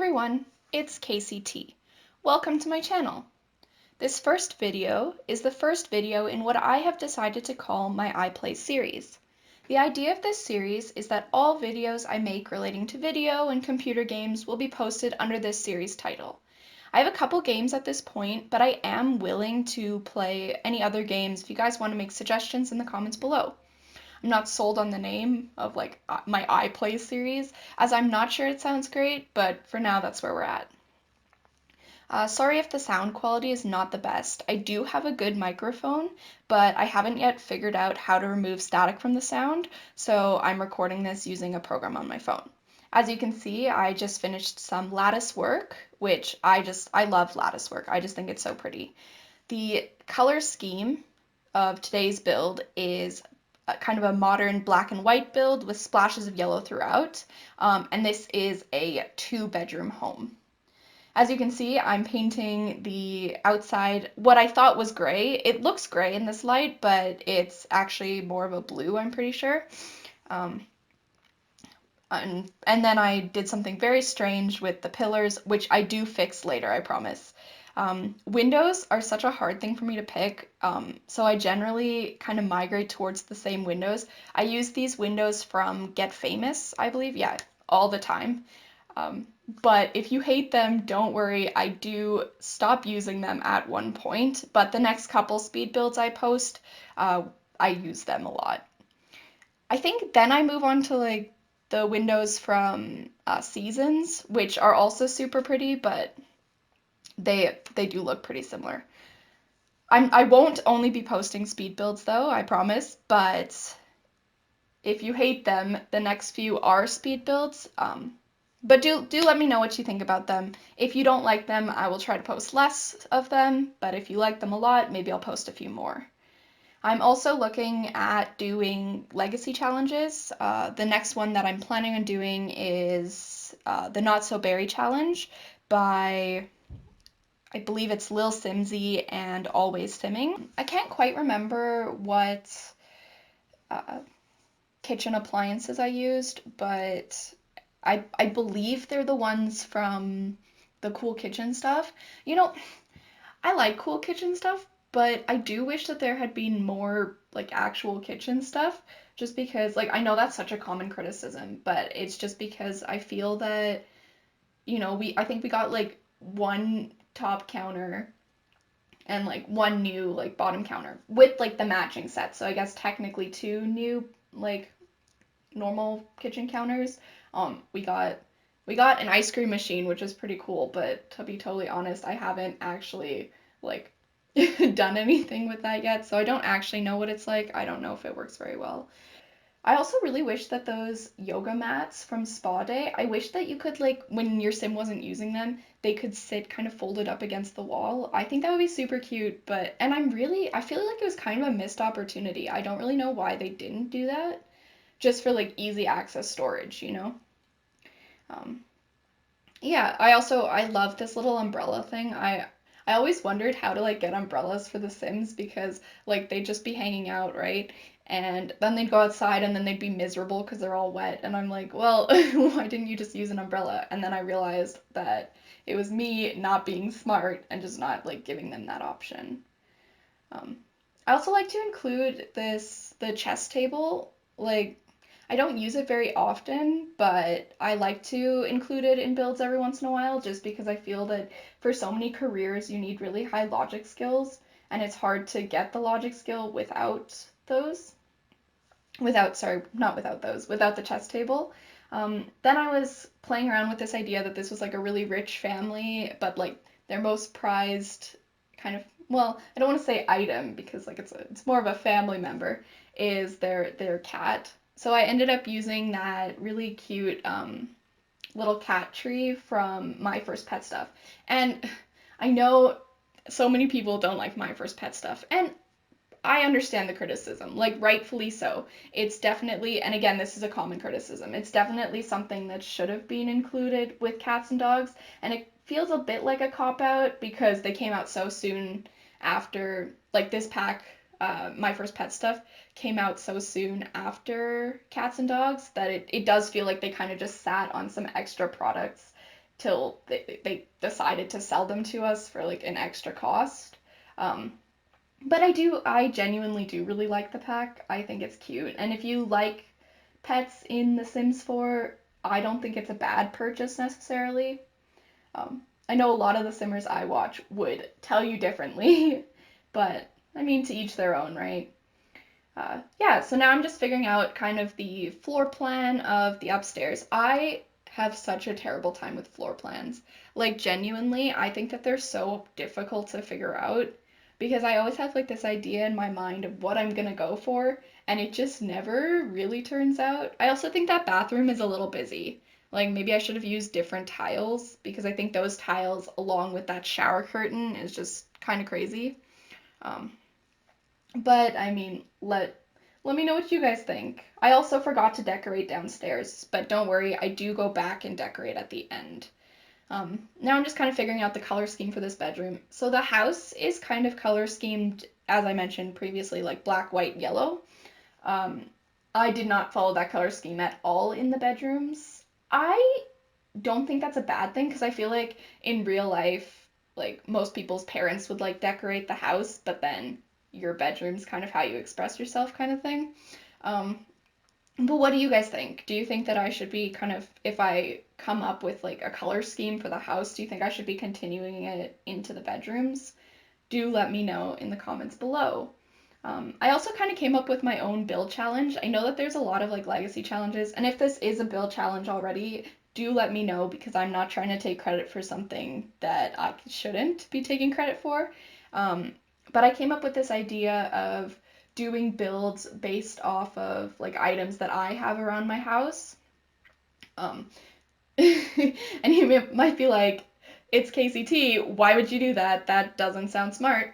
everyone, it's KCT. Welcome to my channel. This first video is the first video in what I have decided to call my iPlay series. The idea of this series is that all videos I make relating to video and computer games will be posted under this series title. I have a couple games at this point, but I am willing to play any other games if you guys want to make suggestions in the comments below. I'm not sold on the name of my iPlay series, as I'm not sure it sounds great, but for now that's where we're at. Sorry if the sound quality is not the best. I do have a good microphone, but I haven't yet figured out how to remove static from the sound, so I'm recording this using a program on my phone. As you can see, I just finished some lattice work, which I love lattice work. I just think it's so pretty. The color scheme of today's build is kind of a modern black and white build with splashes of yellow throughout, and this is a 2-bedroom home. As you can see, I'm painting the outside what I thought was gray. It looks gray in this light, but it's actually more of a blue, I'm pretty sure. And then I did something very strange with the pillars, which I do fix later, I promise. Windows are such a hard thing for me to pick, so I generally kind of migrate towards the same windows. I use these windows from Get Famous, I believe, yeah, all the time. But if you hate them, don't worry, I do stop using them at one point, but the next couple speed builds I post, I use them a lot. I think then I move on to the windows from Seasons, which are also super pretty, but they do look pretty similar. I won't only be posting speed builds though, I promise, but if you hate them, the next few are speed builds. But do let me know what you think about them. If you don't like them, I will try to post less of them, but if you like them a lot, maybe I'll post a few more. I'm also looking at doing legacy challenges. The next one that I'm planning on doing is the Not So Berry challenge by, I believe it's Lil Simsy and Always Simming. I can't quite remember what kitchen appliances I used, but I believe they're the ones from the Cool Kitchen stuff. You know, I like Cool Kitchen stuff, but I do wish that there had been more actual kitchen stuff, just because I know that's such a common criticism, but it's just because I feel that I think we got one top counter and one new bottom counter with the matching set. So I guess technically two new normal kitchen counters. We got an ice cream machine, which is pretty cool, but to be totally honest, I haven't actually done anything with that yet, so I don't actually know what it's like. I don't know if it works very well. I also really wish that those yoga mats from Spa Day, I wish that you could when your sim wasn't using them, they could sit kind of folded up against the wall. I think that would be super cute, and I feel like it was kind of a missed opportunity. I don't really know why they didn't do that, just for easy access storage, you know? Um, yeah, I love this little umbrella thing. I always wondered how to get umbrellas for the Sims because they'd just be hanging out, right? And then they'd go outside and then they'd be miserable because they're all wet. And I'm like, well, why didn't you just use an umbrella? And then I realized that it was me not being smart and just not giving them that option. I also like to include the chess table. I don't use it very often, but I like to include it in builds every once in a while just because I feel that for so many careers you need really high logic skills, and it's hard to get the logic skill without those. Without the chess table. Then I was playing around with this idea that this was a really rich family, but their most prized kind of, well, I don't want to say item because it's more of a family member, is their cat. So I ended up using that really cute little cat tree from My First Pet Stuff. And I know so many people don't like My First Pet Stuff, and I understand the criticism, rightfully so. It's definitely, and again, this is a common criticism, it's definitely something that should have been included with cats and dogs, and it feels a bit like a cop-out because they came out so soon after, this pack, My First Pet Stuff, came out so soon after cats and dogs that it does feel like they kind of just sat on some extra products till they decided to sell them to us for like an extra cost. Um, but I genuinely do really like the pack. I think it's cute. And if you like pets in The Sims 4, I don't think it's a bad purchase necessarily. Um, I know a lot of the Simmers I watch would tell you differently, but I mean, to each their own, right? Yeah, so now I'm just figuring out kind of the floor plan of the upstairs. I have such a terrible time with floor plans. Like, genuinely, I think that they're so difficult to figure out because I always have like this idea in my mind of what I'm gonna go for, and it just never really turns out. I also think that bathroom is a little busy. Like, maybe I should have used different tiles because I think those tiles, along with that shower curtain, is just kind of crazy. Um, but I mean, let me know what you guys think. I also forgot to decorate downstairs, but don't worry, I do go back and decorate at the end. Now I'm just kind of figuring out the color scheme for this bedroom. So the house is kind of color schemed, as I mentioned previously, like black, white, yellow. Um, I did not follow that color scheme at all in the bedrooms. I don't think that's a bad thing because I feel like in real life, like most people's parents would like decorate the house, but then your bedroom's kind of how you express yourself, kind of thing. Um, but what do you guys think? Do you think that I should be kind of, if I come up with like a color scheme for the house, do you think I should be continuing it into the bedrooms? Do let me know in the comments below. I also kind of came up with my own build challenge. I know that there's a lot of like legacy challenges, and if this is a build challenge already, do let me know because I'm not trying to take credit for something that I shouldn't be taking credit for. Um, but I came up with this idea of doing builds based off of like items that I have around my house. Um, and you might be like, it's KCT, why would you do that? That doesn't sound smart.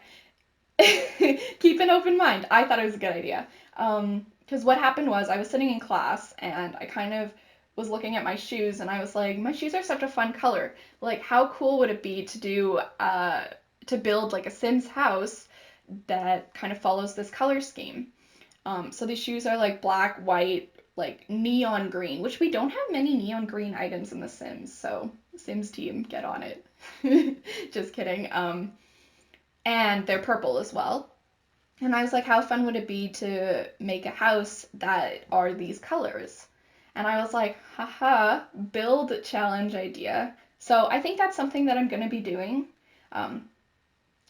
Keep an open mind. I thought it was a good idea. Because what happened was I was sitting in class and I kind of was looking at my shoes and I was like, my shoes are such a fun color. Like, how cool would it be to to build like a Sims house that kind of follows this color scheme? So these shoes are like black, white, like neon green, which we don't have many neon green items in The Sims. So Sims team, get on it. Just kidding. And they're purple as well. And I was like, how fun would it be to make a house that are these colors? And I was like, haha, build challenge idea. So I think that's something that I'm going to be doing. Um,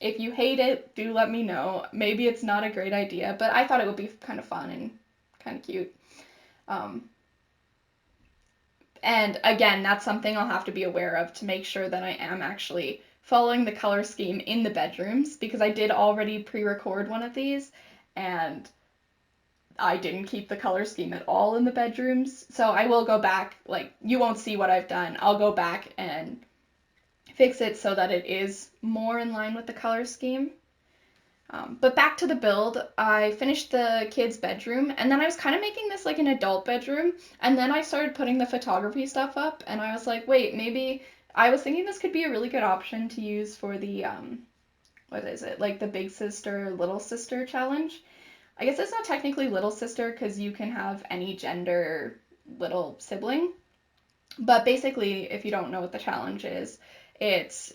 if you hate it, do let me know. Maybe it's not a great idea, but I thought it would be kind of fun and kind of cute. Um, and again, that's something I'll have to be aware of to make sure that I am actually following the color scheme in the bedrooms because I did already pre-record one of these and I didn't keep the color scheme at all in the bedrooms. So I will go back, like you won't see what I've done. I'll go back and fix it so that it is more in line with the color scheme. But back to the build, I finished the kids' bedroom, and then I was kind of making this like an adult bedroom, and then I started putting the photography stuff up, and I was like, wait, maybe I was thinking this could be a really good option to use for the what is it, like the big sister, little sister challenge. I guess it's not technically little sister because you can have any gender little sibling, but basically, if you don't know what the challenge is, it's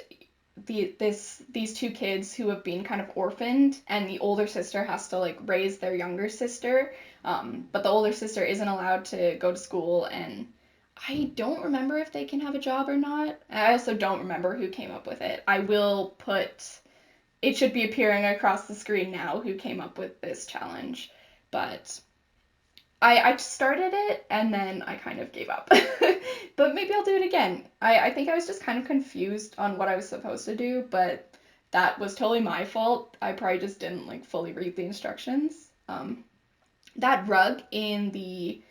these two kids who have been kind of orphaned, and the older sister has to like raise their younger sister, but the older sister isn't allowed to go to school, and I don't remember if they can have a job or not. I also don't remember who came up with it. I will put it should be appearing across the screen now who came up with this challenge, but I started it and then I kind of gave up. But maybe I'll do it again. I think I was just kind of confused on what I was supposed to do, but that was totally my fault. I probably just didn't like fully read the instructions. That rug in the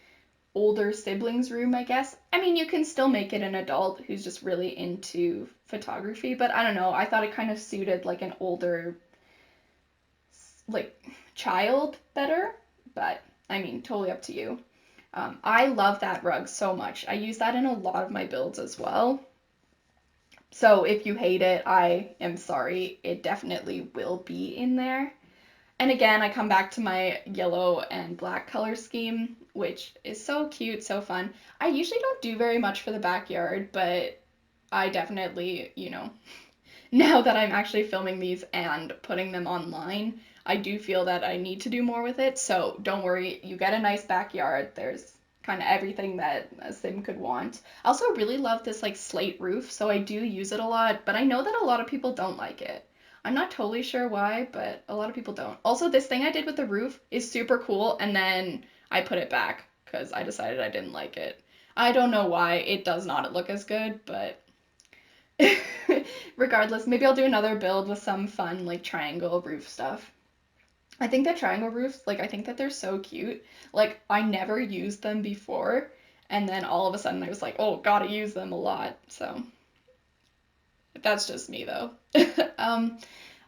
older siblings room, I guess. I mean, you can still make it an adult who's just really into photography, but I don't know. I thought it kind of suited like an older like child better, but I mean, totally up to you. I love that rug so much. I use that in a lot of my builds as well. So if you hate it, I am sorry. It definitely will be in there. And again, I come back to my yellow and black color scheme, which is so cute, so fun. I usually don't do very much for the backyard, but I definitely, now that I'm actually filming these and putting them online, I do feel that I need to do more with it. So don't worry, you get a nice backyard. There's kind of everything that a sim could want. I also really love this like slate roof, so I do use it a lot, but I know that a lot of people don't like it. I'm not totally sure why, but a lot of people don't. Also, this thing I did with the roof is super cool, and then I put it back because I decided I didn't like it. I don't know why. It does not look as good, but regardless, maybe I'll do another build with some fun like triangle roof stuff. I think that triangle roofs, like I think that they're so cute. Like I never used them before, and then all of a sudden I was like, oh, gotta use them a lot. So that's just me though. um,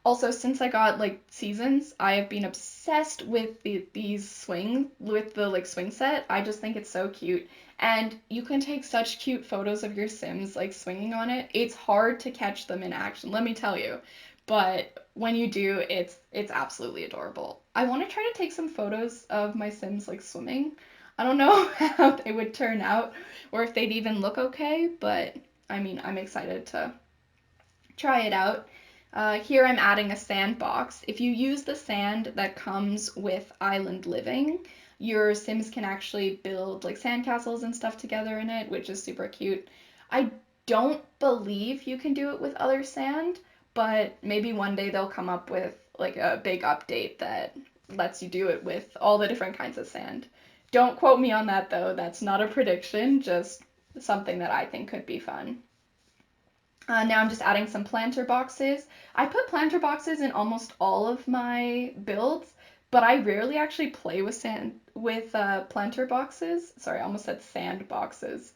Also, since I got like seasons, I have been obsessed with these swings, with the like swing set. I just think it's so cute. And you can take such cute photos of your Sims like swinging on it. It's hard to catch them in action, let me tell you. But when you do, it's absolutely adorable. I want to try to take some photos of my Sims like swimming. I don't know how they would turn out or if they'd even look okay, but I mean, I'm excited to try it out. Here I'm adding a sandbox. If you use the sand that comes with Island Living, your Sims can actually build like sandcastles and stuff together in it, which is super cute. I don't believe you can do it with other sand, but maybe one day they'll come up with like a big update that lets you do it with all the different kinds of sand. Don't quote me on that though, that's not a prediction, just something that I think could be fun. Now I'm just adding some planter boxes. I put planter boxes in almost all of my builds, but I rarely actually play with planter boxes. Sorry, I almost said sand boxes.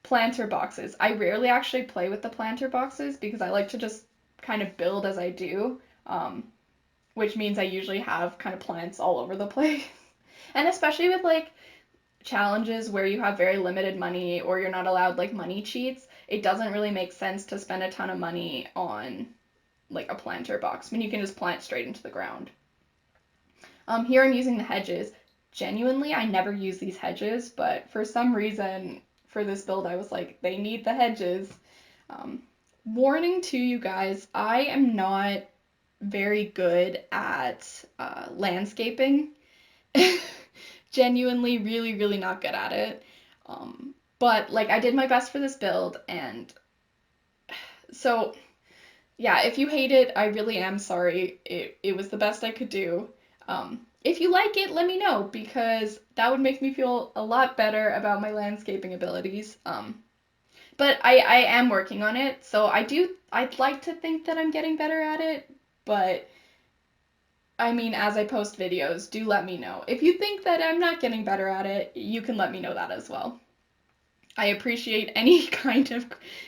Planter boxes. I rarely actually play with the planter boxes because I like to just kind of build as I do, which means I usually have kind of plants all over the place. And especially with like challenges where you have very limited money or you're not allowed like money cheats, it doesn't really make sense to spend a ton of money on like a planter box when you can just plant straight into the ground. Here I'm using the hedges. Genuinely, I never use these hedges, but for some reason for this build I was like, they need the hedges. Warning to you guys, I am not very good at landscaping. Genuinely really, really not good at it. But like I did my best for this build, and so yeah, if you hate it, I really am sorry. It was the best I could do. If you like it, let me know because that would make me feel a lot better about my landscaping abilities. But I am working on it, so I'd like to think that I'm getting better at it, but I mean, as I post videos, do let me know. If you think that I'm not getting better at it, you can let me know that as well. I appreciate any kind of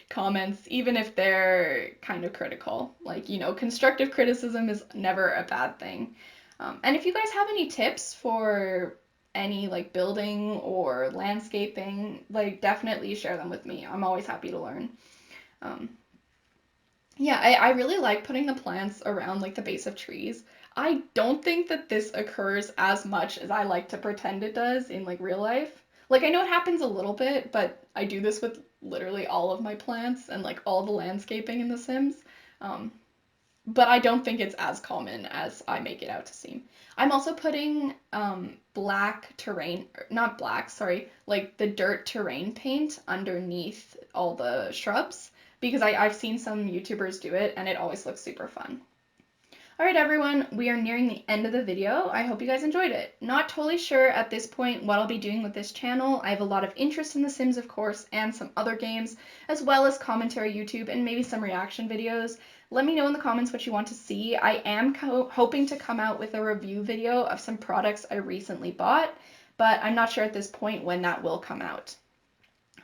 comments, even if they're kind of critical. Like, constructive criticism is never a bad thing. And if you guys have any tips for any like building or landscaping, like definitely share them with me. I'm always happy to learn. Um, yeah, I really like putting the plants around like the base of trees. I don't think that this occurs as much as I like to pretend it does in like real life. Like I know it happens a little bit, but I do this with literally all of my plants and like all the landscaping in The Sims. Um, but I don't think it's as common as I make it out to seem. I'm also putting black terrain, not black, sorry, like the dirt terrain paint underneath all the shrubs because I've seen some YouTubers do it and it always looks super fun. Alright everyone, we are nearing the end of the video. I hope you guys enjoyed it. Not totally sure at this point what I'll be doing with this channel. I have a lot of interest in The Sims, of course, and some other games, as well as commentary YouTube and maybe some reaction videos. Let me know in the comments what you want to see. I am hoping to come out with a review video of some products I recently bought, but I'm not sure at this point when that will come out.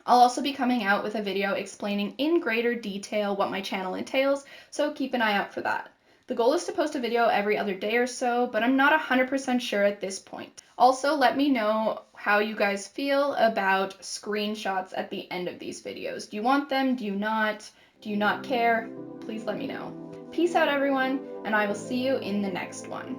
I'll also be coming out with a video explaining in greater detail what my channel entails, so keep an eye out for that. The goal is to post a video every other day or so, but I'm not 100% sure at this point. Also, let me know how you guys feel about screenshots at the end of these videos. Do you want them? Do you not? Do you not care? Please let me know. Peace out, everyone, and I will see you in the next one.